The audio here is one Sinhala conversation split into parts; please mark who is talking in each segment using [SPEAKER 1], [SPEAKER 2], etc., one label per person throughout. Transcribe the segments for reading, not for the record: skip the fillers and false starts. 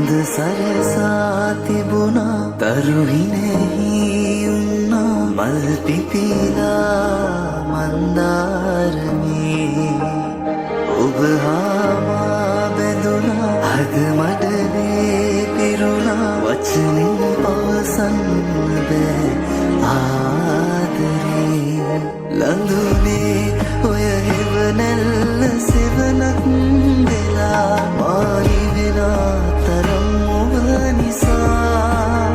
[SPEAKER 1] හඳ සරසා තිබුණා තරුහිනෙහි උන්නා මල් පිපිලා මන්දාරමේ ඔබ හා මා බැඳුණා හද මඩනේ පිරුණා වචනින් පවසන්න බෑ ආදරේ ලඳුනේ ඔය හෙවනැල්ල සෙවනක් වෙලා මාරි වෙලා තරම් ඔබ නිසා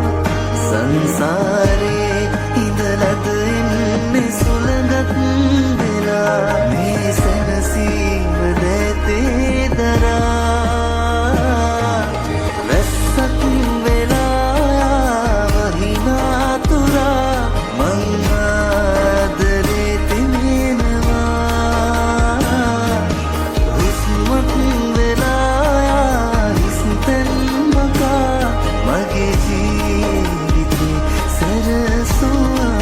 [SPEAKER 1] සංසාරේ ඉඳලද එන්නේ සුළඟක් වෙලා මේ සැනසීම දැතේ දරා වැස්සක් වෙලා වහිනා තුරා මං ආදරේ තෙමෙනවා හුස්මක් වෙලා හිස්තැන් මකා මගේ ජීවිතේ සැරසුවා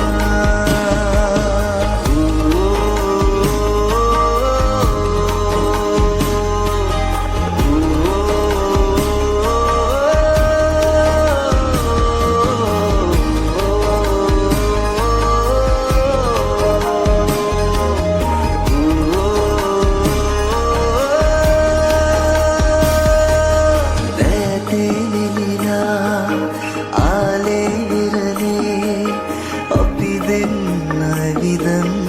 [SPEAKER 1] ආලේ ඉරනේ අපි දෙන්න විදන්